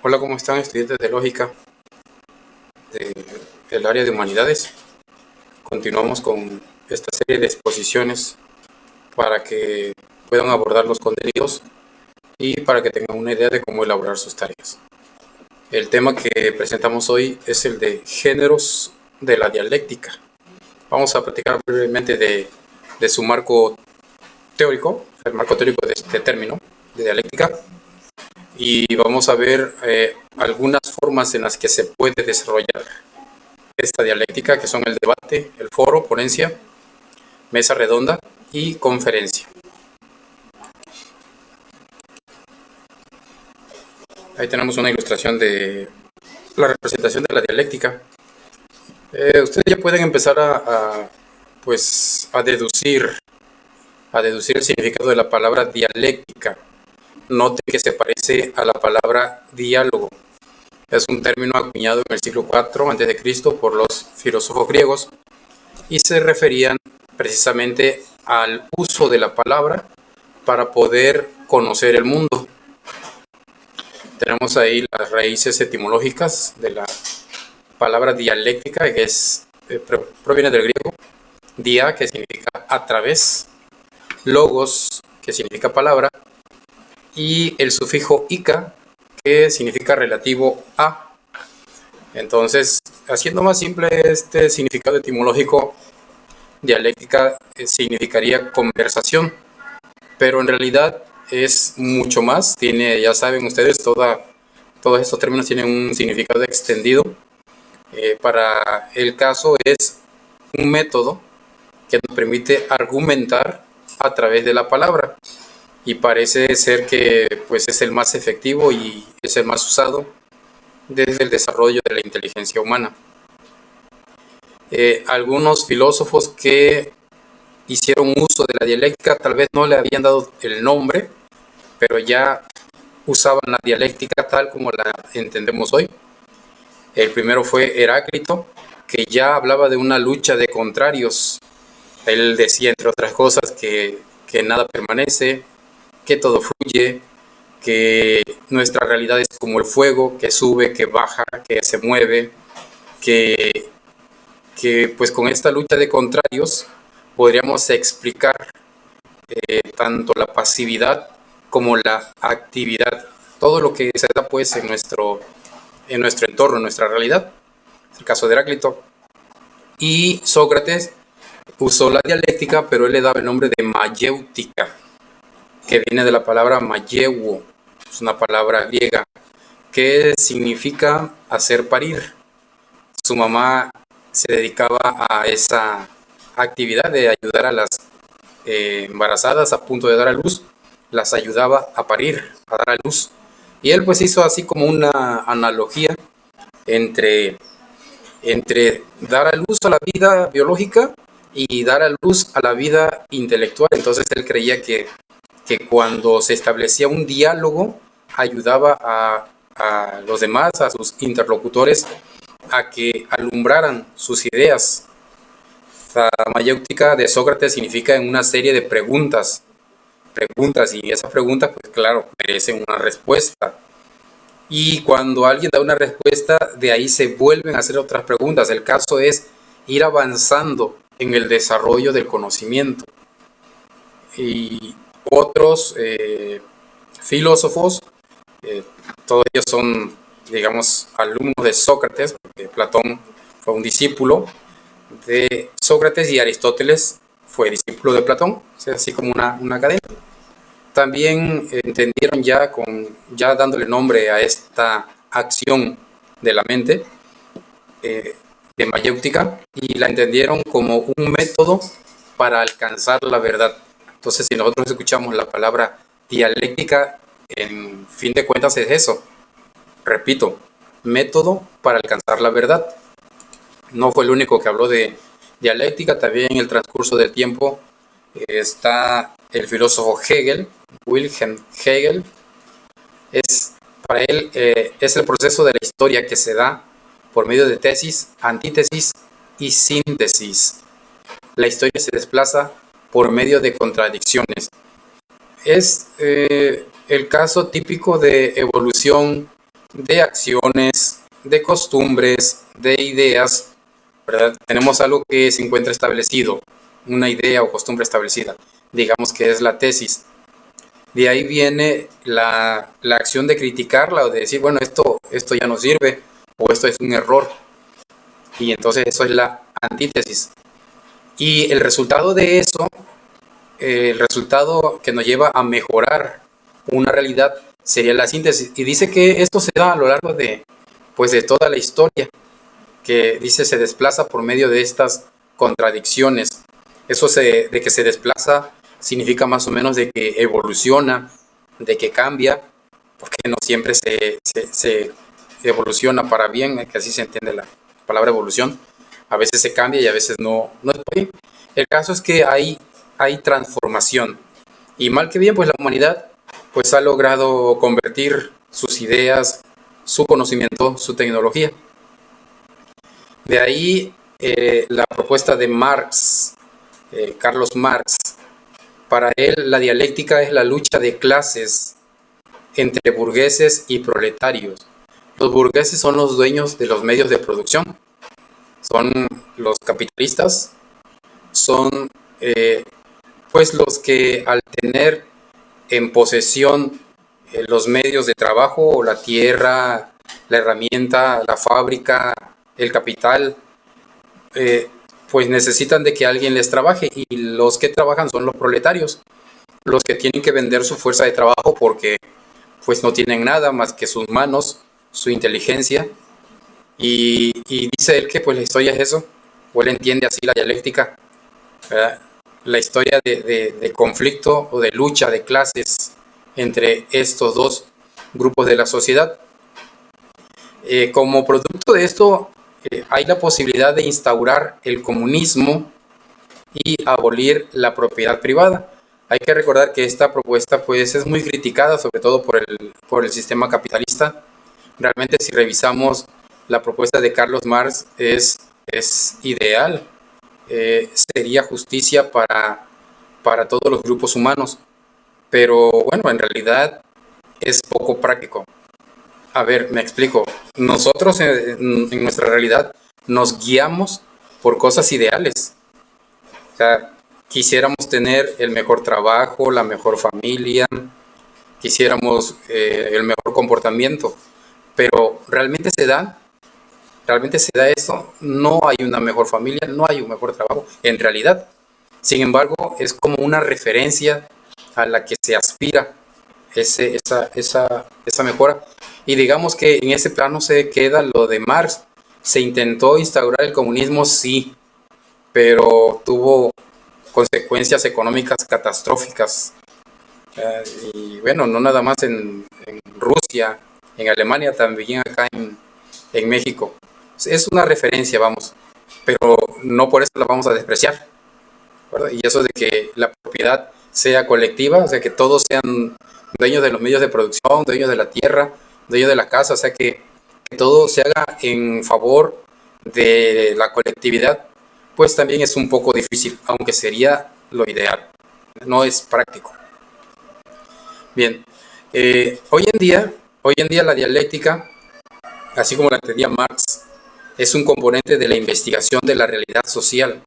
Hola, ¿cómo están estudiantes de lógica del área de humanidades? Continuamos con esta serie de exposiciones para que puedan abordar los contenidos y para que tengan una idea de cómo elaborar sus tareas. El tema que presentamos hoy es el de géneros de la dialéctica. Vamos a platicar brevemente de su marco teórico, el marco teórico de este término de dialéctica, y vamos a ver algunas formas en las que se puede desarrollar esta dialéctica, que son el debate, el foro, ponencia, mesa redonda y conferencia. Ahí tenemos una ilustración de la representación de la dialéctica. Ustedes ya pueden empezar pues, a deducir el significado de la palabra dialéctica. Note que se parece a la palabra diálogo. Es un término acuñado en el siglo IV a.C. por los filósofos griegos y se referían precisamente al uso de la palabra para poder conocer el mundo. Tenemos ahí las raíces etimológicas de la palabra dialéctica, que proviene del griego, dia, que significa a través, logos, que significa palabra, y el sufijo ica, que significa relativo a. Entonces, haciendo más simple este significado etimológico, dialéctica significaría conversación, pero en realidad es mucho más. Ya saben ustedes, todos estos términos tienen un significado extendido. Para el caso es un método que nos permite argumentar a través de la palabra, y parece ser que pues es el más efectivo y es el más usado desde el desarrollo de la inteligencia humana. Algunos filósofos que hicieron uso de la dialéctica tal vez no le habían dado el nombre, pero ya usaban la dialéctica tal como la entendemos hoy. El primero fue Heráclito, que ya hablaba de una lucha de contrarios. Él decía, entre otras cosas, que nada permanece, que todo fluye, que nuestra realidad es como el fuego, que sube, que baja, que se mueve, que pues con esta lucha de contrarios podríamos explicar tanto la pasividad como la actividad, todo lo que se da pues en nuestro entorno, en nuestra realidad. Es el caso de Heráclito. Y Sócrates usó la dialéctica, pero él le daba el nombre de mayéutica, que viene de la palabra mayeuo, es una palabra griega que significa hacer parir. Su mamá se dedicaba a esa actividad de ayudar a las embarazadas a punto de dar a luz, las ayudaba a parir, a dar a luz. Y él pues hizo así como una analogía entre dar a luz a la vida biológica y dar a luz a la vida intelectual. Entonces él creía que cuando se establecía un diálogo ayudaba a los demás, a sus interlocutores, a que alumbraran sus ideas. La mayéutica de Sócrates significa en una serie de preguntas, y esas preguntas, pues claro, merecen una respuesta. Y cuando alguien da una respuesta, de ahí se vuelven a hacer otras preguntas. El caso es ir avanzando en el desarrollo del conocimiento. Y otros filósofos, todos ellos son, digamos, alumnos de Sócrates, porque Platón fue un discípulo de Sócrates y Aristóteles fue discípulo de Platón, o sea, así como una cadena. También entendieron ya dándole nombre a esta acción de la mente de mayéutica, y la entendieron como un método para alcanzar la verdad. Entonces, si nosotros escuchamos la palabra dialéctica, en fin de cuentas es eso. Repito, método para alcanzar la verdad. No fue el único que habló de dialéctica. También en el transcurso del tiempo está el filósofo Hegel, Wilhelm Hegel. Para él es el proceso de la historia que se da por medio de tesis, antítesis y síntesis. La historia se desplaza por medio de contradicciones. Es el caso típico de evolución de acciones, de costumbres, de ideas, ¿verdad? Tenemos algo que se encuentra establecido, una idea o costumbre establecida, digamos que es la tesis. De ahí viene la acción de criticarla o de decir, bueno, esto ya no sirve o esto es un error. Y entonces eso es la antítesis. Y el resultado de eso, el resultado que nos lleva a mejorar una realidad sería la síntesis. Y dice que esto se da a lo largo pues de toda la historia, que dice se desplaza por medio de estas contradicciones. De que se desplaza significa más o menos de que evoluciona, de que cambia, porque no siempre se evoluciona para bien, que así se entiende la palabra evolución. A veces se cambia y a veces no es bien. El caso es que hay transformación. Y mal que bien, pues la humanidad pues ha logrado convertir sus ideas, su conocimiento, su tecnología. De ahí la propuesta de Marx, Carlos Marx. Para él la dialéctica es la lucha de clases entre burgueses y proletarios. Los burgueses son los dueños de los medios de producción, son los capitalistas, son pues los que al tener en posesión los medios de trabajo o la tierra, la herramienta, la fábrica, el capital, pues necesitan de que alguien les trabaje y los que trabajan son los proletarios, los que tienen que vender su fuerza de trabajo porque pues no tienen nada más que sus manos, su inteligencia y dice él que pues la historia es eso, o él entiende así la dialéctica, ¿verdad? La historia de conflicto o de lucha de clases entre estos dos grupos de la sociedad. Como producto de esto, hay la posibilidad de instaurar el comunismo y abolir la propiedad privada. Hay que recordar que esta propuesta pues, es muy criticada, sobre todo por el sistema capitalista. Realmente si revisamos la propuesta de Carlos Marx es ideal. Sería justicia para todos los grupos humanos. Pero bueno, en realidad es poco práctico. A ver, me explico. Nosotros en nuestra realidad nos guiamos por cosas ideales. O sea, quisiéramos tener el mejor trabajo, la mejor familia, quisiéramos el mejor comportamiento, pero realmente se da eso, no hay una mejor familia, no hay un mejor trabajo, en realidad. Sin embargo, es como una referencia a la que se aspira esa mejora. Y digamos que en ese plano se queda lo de Marx. Se intentó instaurar el comunismo, sí, pero tuvo consecuencias económicas catastróficas. Y bueno, no nada más en Rusia, en Alemania, también acá en México. Es una referencia, vamos, pero no por eso la vamos a despreciar, ¿verdad? Y eso de que la propiedad sea colectiva, o sea, que todos sean dueños de los medios de producción, dueños de la tierra, dueños de la casa, o sea, que todo se haga en favor de la colectividad, pues también es un poco difícil, aunque sería lo ideal. No es práctico. Bien, hoy en día la dialéctica, así como la entendía Marx, es un componente de la investigación de la realidad social.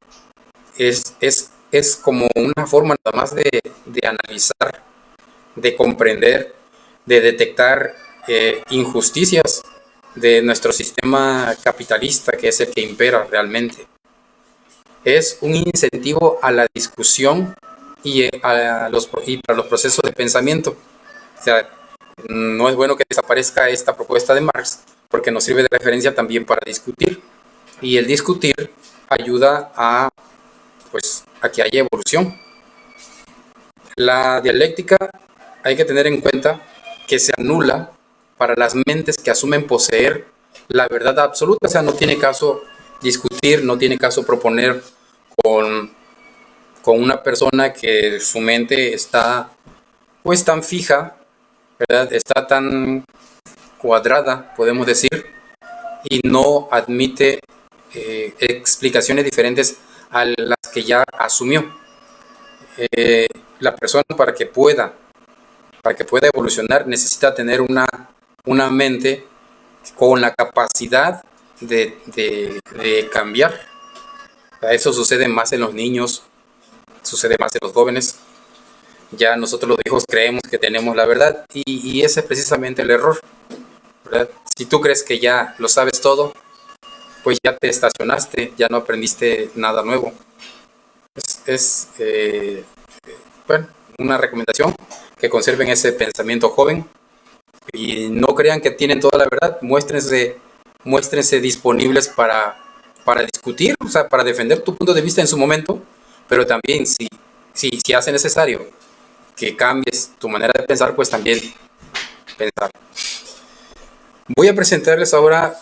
Es como una forma nada más de analizar, de comprender, de detectar injusticias de nuestro sistema capitalista, que es el que impera realmente. Es un incentivo a la discusión y para los procesos de pensamiento. O sea, no es bueno que desaparezca esta propuesta de Marx porque nos sirve de referencia también para discutir. Y el discutir ayuda a que haya evolución. La dialéctica hay que tener en cuenta que se anula para las mentes que asumen poseer la verdad absoluta. O sea, no tiene caso discutir, no tiene caso proponer con, con una persona que su mente está pues tan fija, ¿verdad? Está tan cuadrada, podemos decir, y no admite explicaciones diferentes a las que ya asumió. La persona para que pueda evolucionar necesita tener una mente con la capacidad de cambiar. Eso sucede más en los niños, sucede más en los jóvenes. Ya nosotros los viejos creemos que tenemos la verdad y ese es precisamente el error, ¿verdad? Si tú crees que ya lo sabes todo, pues ya te estacionaste, ya no aprendiste nada nuevo. Bueno, una recomendación, que conserven ese pensamiento joven y no crean que tienen toda la verdad. Muéstrense disponibles para discutir, o sea, para defender tu punto de vista en su momento, pero también si hace necesario que cambies tu manera de pensar, pues también pensar. Voy a presentarles ahora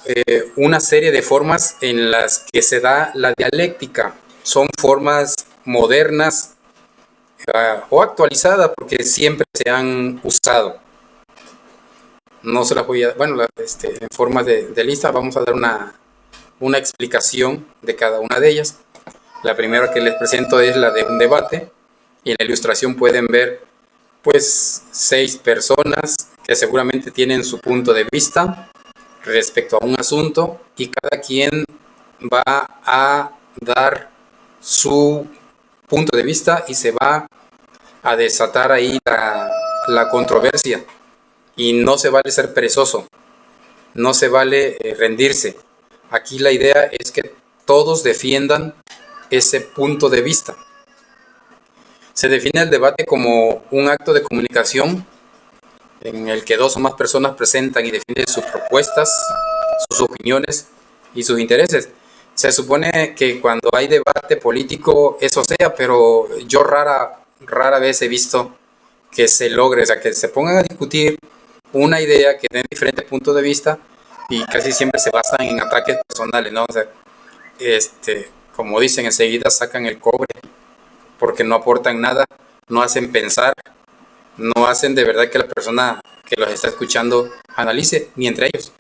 una serie de formas en las que se da la dialéctica. Son formas modernas o actualizadas porque siempre se han usado. No se las voy a... Bueno, en forma de lista vamos a dar una explicación de cada una de ellas. La primera que les presento es la de un debate. Y en la ilustración pueden ver pues 6 personas que seguramente tienen su punto de vista respecto a un asunto y cada quien va a dar su punto de vista y se va a desatar ahí la controversia. Y no se vale ser perezoso, no se vale rendirse. Aquí la idea es que todos defiendan ese punto de vista. Se define el debate como un acto de comunicación en el que 2 o más personas presentan y defienden sus propuestas, sus opiniones y sus intereses. Se supone que cuando hay debate político eso sea, pero yo rara vez he visto que se logre, o sea, que se pongan a discutir una idea que den diferentes puntos de vista y casi siempre se basan en ataques personales, ¿no? O sea, como dicen, enseguida sacan el cobre porque no aportan nada, no hacen pensar, no hacen de verdad que la persona que los está escuchando analice, ni entre ellos.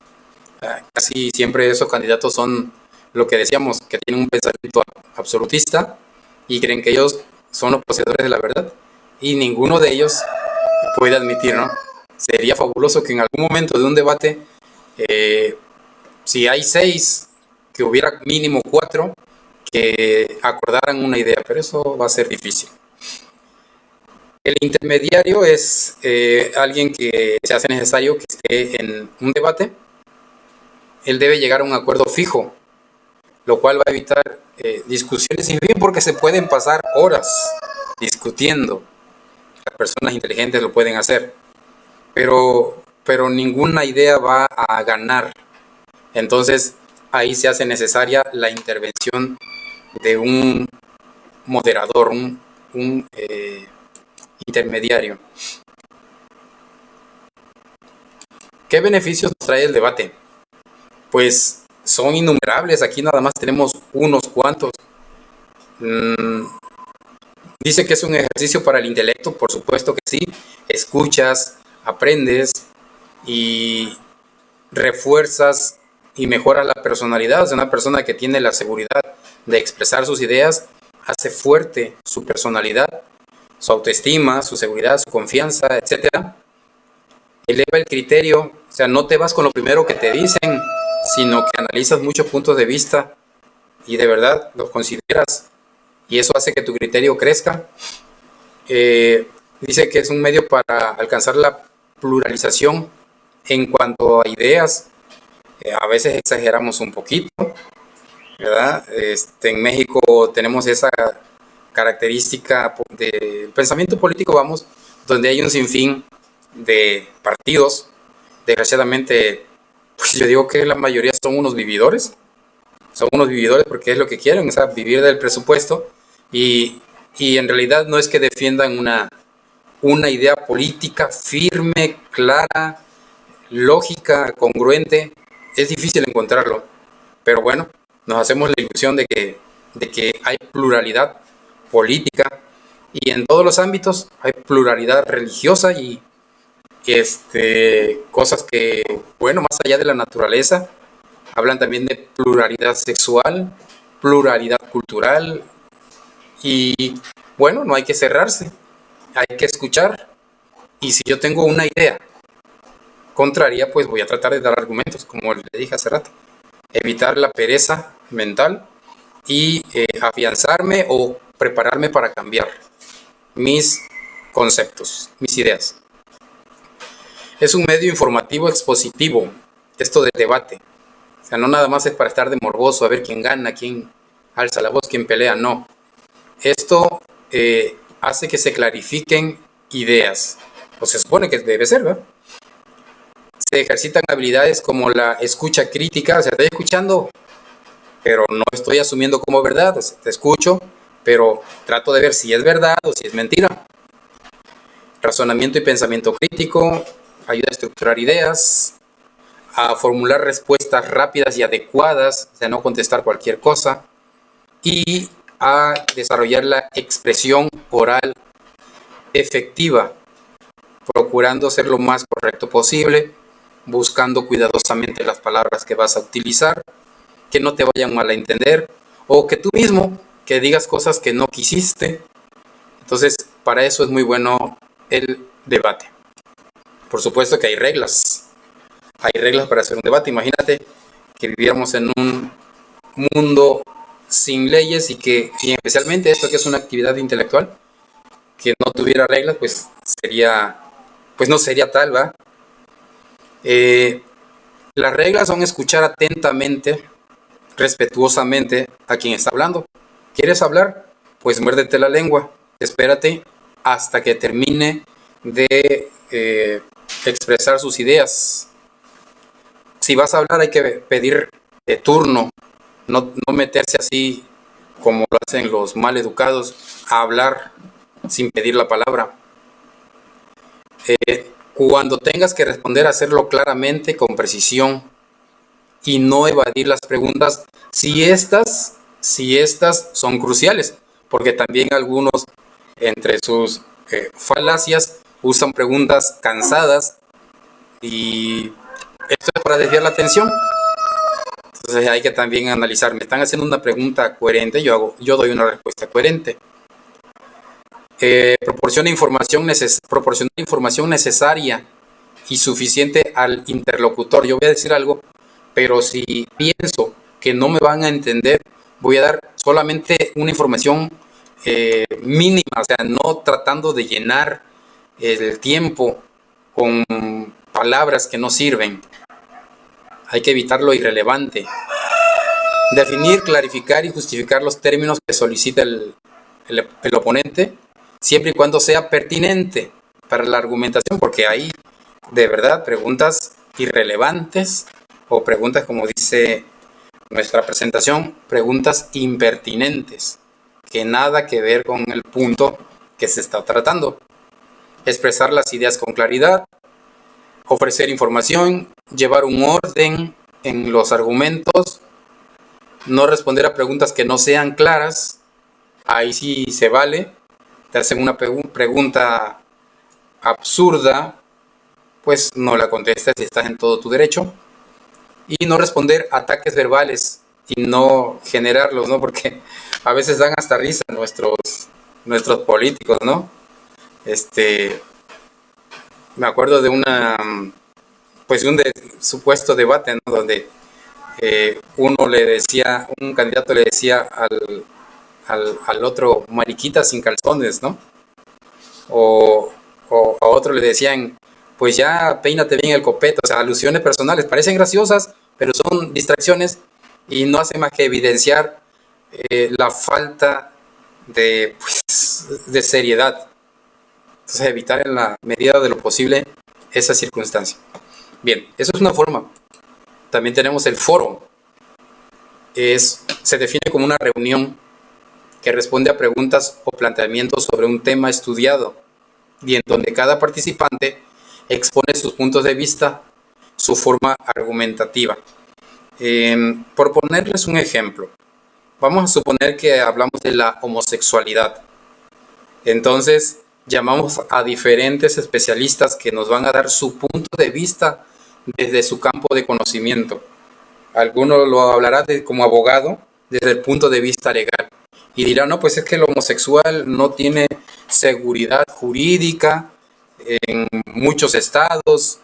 Casi siempre esos candidatos son lo que decíamos, que tienen un pensamiento absolutista y creen que ellos son los poseedores de la verdad y ninguno de ellos puede admitir, ¿no? Sería fabuloso que en algún momento de un debate, si hay 6, que hubiera mínimo 4 que acordaran una idea, pero eso va a ser difícil. El intermediario es alguien que se hace necesario que esté en un debate. Él debe llegar a un acuerdo fijo, lo cual va a evitar discusiones sin fin porque se pueden pasar horas discutiendo. Las personas inteligentes lo pueden hacer, pero ninguna idea va a ganar. Entonces ahí se hace necesaria la intervención de un moderador, un intermediario. ¿Qué beneficios trae el debate? Pues son innumerables, aquí nada más tenemos unos cuantos. Dice que es un ejercicio para el intelecto, por supuesto que sí. Escuchas, aprendes y refuerzas y mejoras la personalidad. O sea, una persona que tiene la seguridad de expresar sus ideas hace fuerte su personalidad, su autoestima, su seguridad, su confianza, etcétera. Eleva el criterio, o sea, no te vas con lo primero que te dicen, sino que analizas muchos puntos de vista y de verdad los consideras y eso hace que tu criterio crezca. Dice que es un medio para alcanzar la pluralización en cuanto a ideas. A veces exageramos un poquito, ¿verdad? En México tenemos esa característica de pensamiento político, vamos, donde hay un sinfín de partidos. Desgraciadamente, pues yo digo que la mayoría son unos vividores. Son unos vividores porque es lo que quieren, o sea, vivir del presupuesto y en realidad no es que defiendan una idea política firme, clara, lógica, congruente. Es difícil encontrarlo, pero bueno, nos hacemos la ilusión de que hay pluralidad política y en todos los ámbitos hay pluralidad religiosa y cosas que, bueno, más allá de la naturaleza, hablan también de pluralidad sexual, pluralidad cultural y bueno, no hay que cerrarse, hay que escuchar y si yo tengo una idea contraria, pues voy a tratar de dar argumentos, como le dije hace rato. Evitar la pereza mental y afianzarme o prepararme para cambiar mis conceptos, mis ideas. Es un medio informativo expositivo, esto del debate. O sea, no nada más es para estar de morboso, a ver quién gana, quién alza la voz, quién pelea, no. Esto hace que se clarifiquen ideas, o se supone que debe ser, ¿verdad? Se ejercitan habilidades como la escucha crítica, o sea, estoy escuchando, pero no estoy asumiendo como verdad, o sea, te escucho, pero trato de ver si es verdad o si es mentira. Razonamiento y pensamiento crítico, ayuda a estructurar ideas, a formular respuestas rápidas y adecuadas, o sea, no contestar cualquier cosa, y a desarrollar la expresión oral efectiva, procurando ser lo más correcto posible, buscando cuidadosamente las palabras que vas a utilizar, que no te vayan mal a entender, o que tú mismo que digas cosas que no quisiste. Entonces, para eso es muy bueno el debate. Por supuesto que hay reglas para hacer un debate. Imagínate que viviéramos en un mundo sin leyes y especialmente esto que es una actividad intelectual, que no tuviera reglas, pues no sería tal, ¿va? Las reglas son escuchar atentamente, respetuosamente a quien está hablando. ¿Quieres hablar? Pues muérdete la lengua, espérate hasta que termine de expresar sus ideas. Si vas a hablar hay que pedir turno, no meterse así como lo hacen los mal educados, a hablar sin pedir la palabra. Cuando tengas que responder, hacerlo claramente, con precisión, y no evadir las preguntas si estas son cruciales, porque también algunos entre sus falacias usan preguntas cansadas y esto es para desviar la atención. Entonces hay que también analizar, me están haciendo una pregunta coherente, yo doy una respuesta coherente. Proporciona información necesaria y suficiente al interlocutor. Yo voy a decir algo, pero si pienso que no me van a entender, voy a dar solamente una información mínima, o sea, no tratando de llenar el tiempo con palabras que no sirven. Hay que evitar lo irrelevante. Definir, clarificar y justificar los términos que solicita el oponente, siempre y cuando sea pertinente para la argumentación, porque hay de verdad preguntas irrelevantes o preguntas, como dice nuestra presentación, preguntas impertinentes, que nada que ver con el punto que se está tratando. Expresar las ideas con claridad, ofrecer información, llevar un orden en los argumentos, no responder a preguntas que no sean claras. Ahí sí se vale. Te hacen una pregunta absurda, pues no la contestas y estás en todo tu derecho. Y no responder ataques verbales y no generarlos, ¿no? Porque a veces dan hasta risa nuestros políticos, ¿no? Me acuerdo de un supuesto debate, ¿no? Donde un candidato le decía al otro, mariquita sin calzones, ¿no? O a otro le decían, pues ya peínate bien el copete. O sea, alusiones personales, parecen graciosas, pero son distracciones y no hacen más que evidenciar la falta de seriedad. Entonces, evitar en la medida de lo posible esa circunstancia. Bien, eso es una forma. También tenemos el foro. Se define como una reunión que responde a preguntas o planteamientos sobre un tema estudiado y en donde cada participante expone sus puntos de vista, su forma argumentativa. Por ponerles un ejemplo, vamos a suponer que hablamos de la homosexualidad. Entonces, llamamos a diferentes especialistas que nos van a dar su punto de vista desde su campo de conocimiento. Alguno lo hablará como abogado desde el punto de vista legal y dirá, no, pues es que el homosexual no tiene seguridad jurídica en muchos estados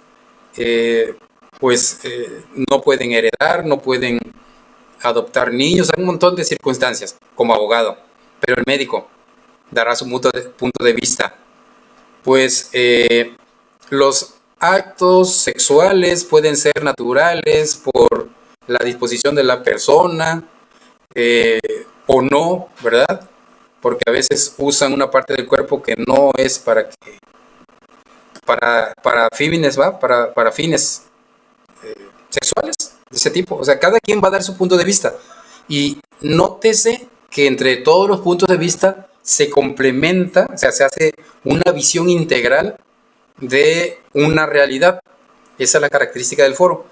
no pueden heredar, no pueden adoptar niños, hay un montón de circunstancias como abogado, pero el médico dará su punto de vista. Pues los actos sexuales pueden ser naturales por la disposición de la persona o no, ¿verdad? Porque a veces usan una parte del cuerpo que no es para fines, ¿va? Para fines sexuales de ese tipo. O sea, cada quien va a dar su punto de vista. Y nótese que entre todos los puntos de vista se complementa, o sea, se hace una visión integral de una realidad. Esa es la característica del foro.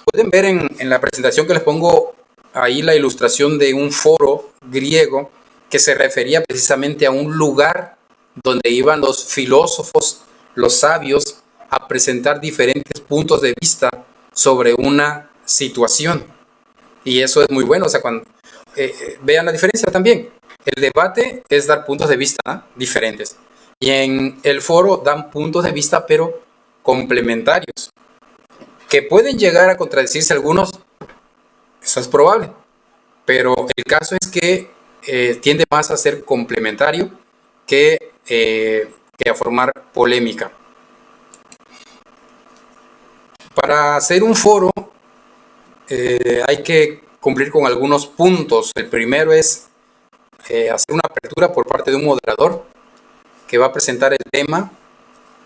Pueden ver en la presentación que les pongo ahí la ilustración de un foro griego que se refería precisamente a un lugar donde iban los filósofos, los sabios, a presentar diferentes puntos de vista sobre una situación. Y eso es muy bueno. O sea, cuando vean la diferencia también. El debate es dar puntos de vista diferentes. Y en el foro dan puntos de vista, pero complementarios. Que pueden llegar a contradecirse algunos, eso es probable. Pero el caso es que tiende más a ser complementario que a formar polémica. Para hacer un foro hay que cumplir con algunos puntos. El primero es hacer una apertura por parte de un moderador que va a presentar el tema,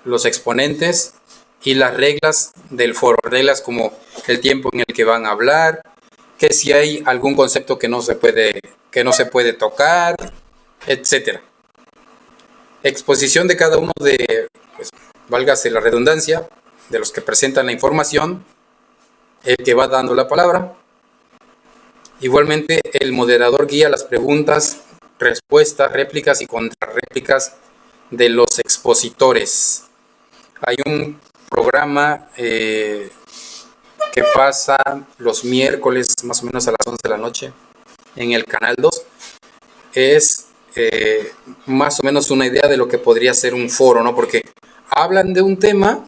los exponentes y las reglas del foro. Reglas como el tiempo en el que van a hablar, que si hay algún concepto que no se puede tocar, etcétera. Exposición de cada uno de, pues, válgase la redundancia, de los que presentan la información, el que va dando la palabra. Igualmente, el moderador guía las preguntas, respuestas, réplicas y contrarréplicas de los expositores. Hay un programa que pasa los miércoles más o menos a las 11 de la noche en el canal 2. Es más o menos una idea de lo que podría ser un foro, ¿no? Porque hablan de un tema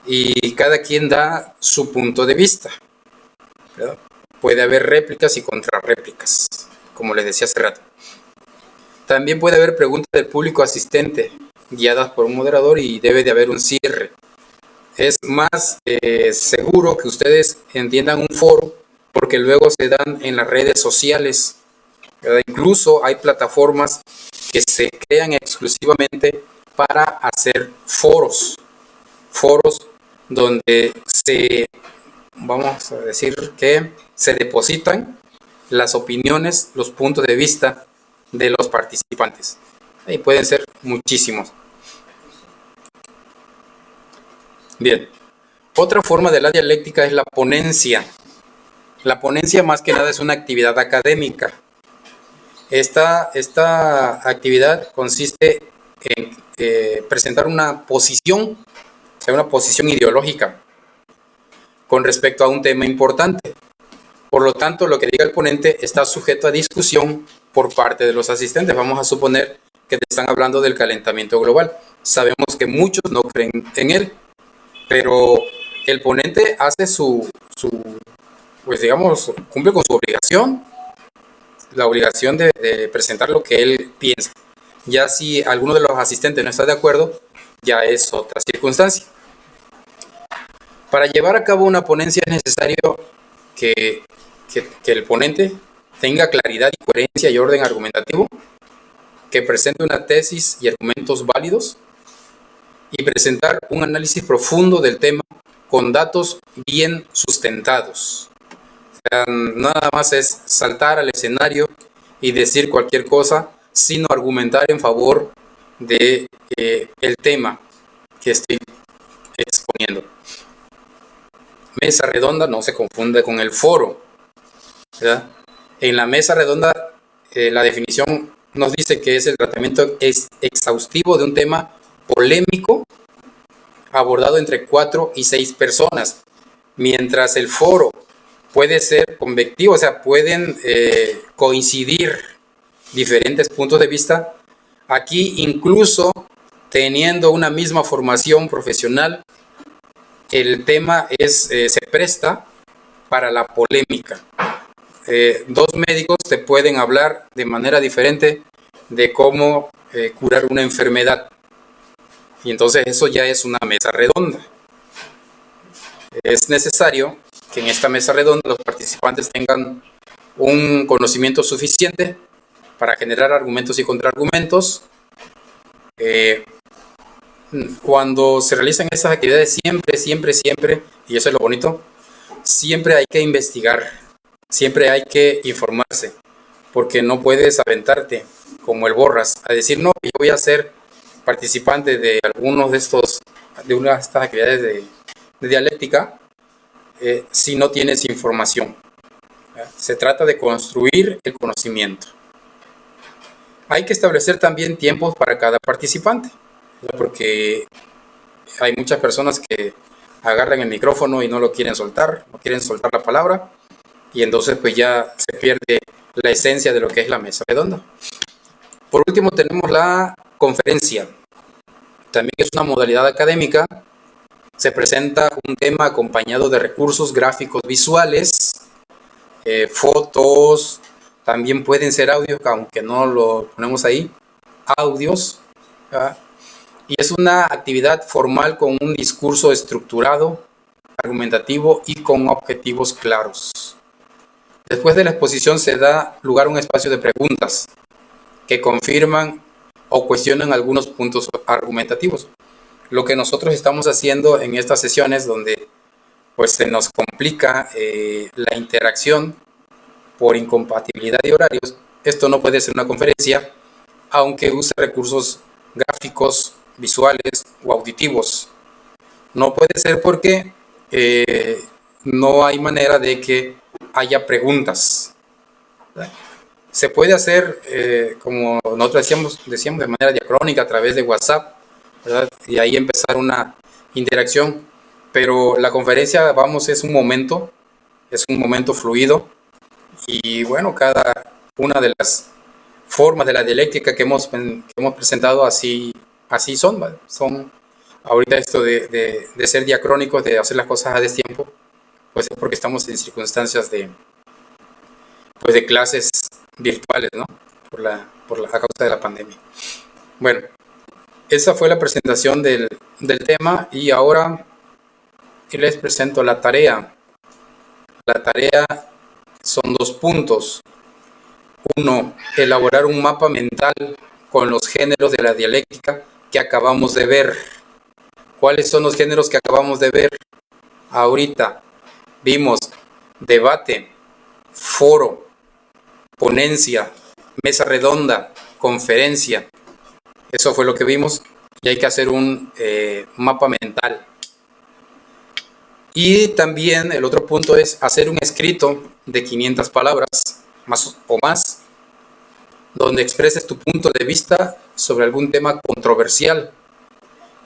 y cada quien da su punto de vista, ¿verdad? Puede haber réplicas y contrarréplicas, como les decía hace rato. También puede haber preguntas del público asistente, guiadas por un moderador, y debe de haber un cierre. Es más seguro que ustedes entiendan un foro porque luego se dan en las redes sociales, ¿verdad? Incluso hay plataformas que se crean exclusivamente para hacer foros donde vamos a decir que se depositan las opiniones, los puntos de vista de los participantes. Y pueden ser muchísimos. Bien, otra forma de la dialéctica es la ponencia. La ponencia más que nada es una actividad académica. Esta actividad consiste en presentar una posición, o sea, una posición ideológica con respecto a un tema importante. Por lo tanto, lo que diga el ponente está sujeto a discusión por parte de los asistentes. Vamos a suponer que te están hablando del calentamiento global. Sabemos que muchos no creen en él, pero el ponente hace pues digamos, cumple con su obligación, la obligación de presentar lo que él piensa. Ya si alguno de los asistentes no está de acuerdo, ya es otra circunstancia. Para llevar a cabo una ponencia es necesario que el ponente tenga claridad y coherencia y orden argumentativo, que presente una tesis y argumentos válidos y presentar un análisis profundo del tema con datos bien sustentados. O sea, nada más es saltar al escenario y decir cualquier cosa, sino argumentar en favor de el tema que estoy exponiendo. Mesa redonda no se confunde con el foro, ¿verdad? En la mesa redonda la definición nos dice que es el tratamiento exhaustivo de un tema polémico abordado entre 4 y 6 personas, mientras el foro puede ser convectivo, o sea, pueden coincidir diferentes puntos de vista. Aquí, incluso teniendo una misma formación profesional, el tema se presta para la polémica. Dos médicos te pueden hablar de manera diferente de cómo curar una enfermedad. Y entonces eso ya es una mesa redonda. Es necesario que en esta mesa redonda los participantes tengan un conocimiento suficiente para generar argumentos y contraargumentos. Cuando se realizan estas actividades, siempre, y eso es lo bonito, siempre hay que investigar, siempre hay que informarse, porque no puedes aventarte como el Borras a decir, no, yo voy a ser participante de algunos de una de estas actividades de dialéctica, si no tienes información. Se trata de construir el conocimiento. Hay que establecer también tiempos para cada participante, porque hay muchas personas que agarran el micrófono y no lo quieren soltar, no quieren soltar la palabra, y entonces pues ya se pierde la esencia de lo que es la mesa redonda. Por último tenemos la conferencia. También es una modalidad académica. Se presenta un tema acompañado de recursos gráficos visuales, fotos, también pueden ser audios, aunque no lo ponemos ahí, audios, ¿verdad? Y es una actividad formal con un discurso estructurado, argumentativo y con objetivos claros. Después de la exposición se da lugar a un espacio de preguntas que confirman o cuestionan algunos puntos argumentativos. Lo que nosotros estamos haciendo en estas sesiones donde pues se nos complica la interacción por incompatibilidad de horarios, esto no puede ser una conferencia, aunque use recursos gráficos, visuales o auditivos. No puede ser porque no hay manera de que haya preguntas. Se puede hacer, como nosotros decíamos de manera diacrónica a través de WhatsApp, ¿verdad? Y ahí empezar una interacción, pero la conferencia, vamos, es un momento fluido, y bueno, cada una de las formas de la dialéctica que hemos presentado así son, ¿vale? Son ahorita esto de ser diacrónicos, de hacer las cosas a destiempo, pues es porque estamos en circunstancias de clases virtuales, ¿no? A causa de la pandemia. Bueno, esa fue la presentación del tema, y ahora les presento la tarea. La tarea son 2 puntos. 1. Elaborar un mapa mental con los géneros de la dialéctica que acabamos de ver. ¿Cuáles son los géneros que acabamos de ver? Ahorita vimos debate, foro, ponencia, mesa redonda, conferencia. Eso fue lo que vimos, y hay que hacer un mapa mental. Y también el otro punto es hacer un escrito de 500 palabras más o más, donde expreses tu punto de vista sobre algún tema controversial.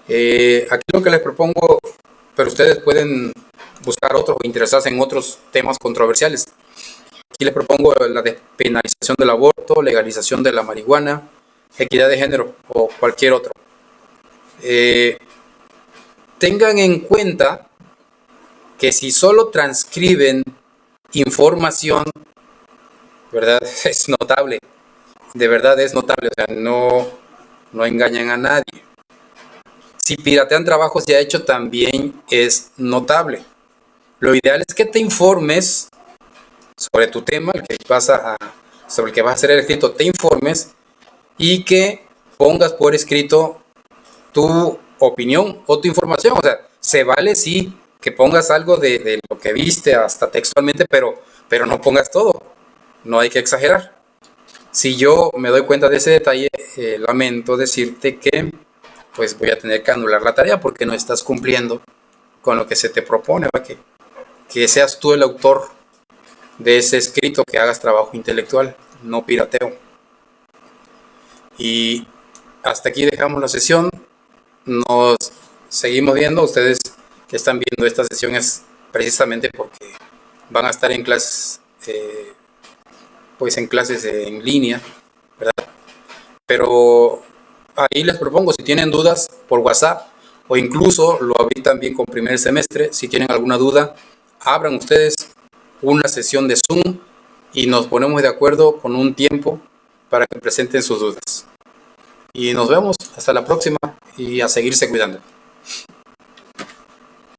Aquí lo que les propongo, pero ustedes pueden buscar otros o interesarse en otros temas controversiales. Aquí les propongo la despenalización del aborto, legalización de la marihuana, equidad de género o cualquier otro. Tengan en cuenta que si solo transcriben información, ¿verdad? Es notable, de verdad es notable, o sea, no engañan a nadie. Si piratean trabajos ya hechos, también es notable. Lo ideal es que te informes sobre tu tema, sobre el que vas a hacer el escrito, te informes y que pongas por escrito tu opinión o tu información. O sea, se vale sí que pongas algo de lo que viste hasta textualmente, pero no pongas todo. No hay que exagerar. Si yo me doy cuenta de ese detalle, lamento decirte que pues voy a tener que anular la tarea porque no estás cumpliendo con lo que se te propone, ¿va? Que seas tú el autor de ese escrito, que hagas trabajo intelectual, no pirateo. Y hasta aquí dejamos la sesión. Nos seguimos viendo. Ustedes que están viendo esta sesión es precisamente porque van a estar en clases, en línea, ¿verdad? Pero ahí les propongo, si tienen dudas por WhatsApp o incluso lo abrí también con primer semestre. Si tienen alguna duda, abran ustedes una sesión de Zoom y nos ponemos de acuerdo con un tiempo para que presenten sus dudas. Y nos vemos hasta la próxima y a seguirse cuidando.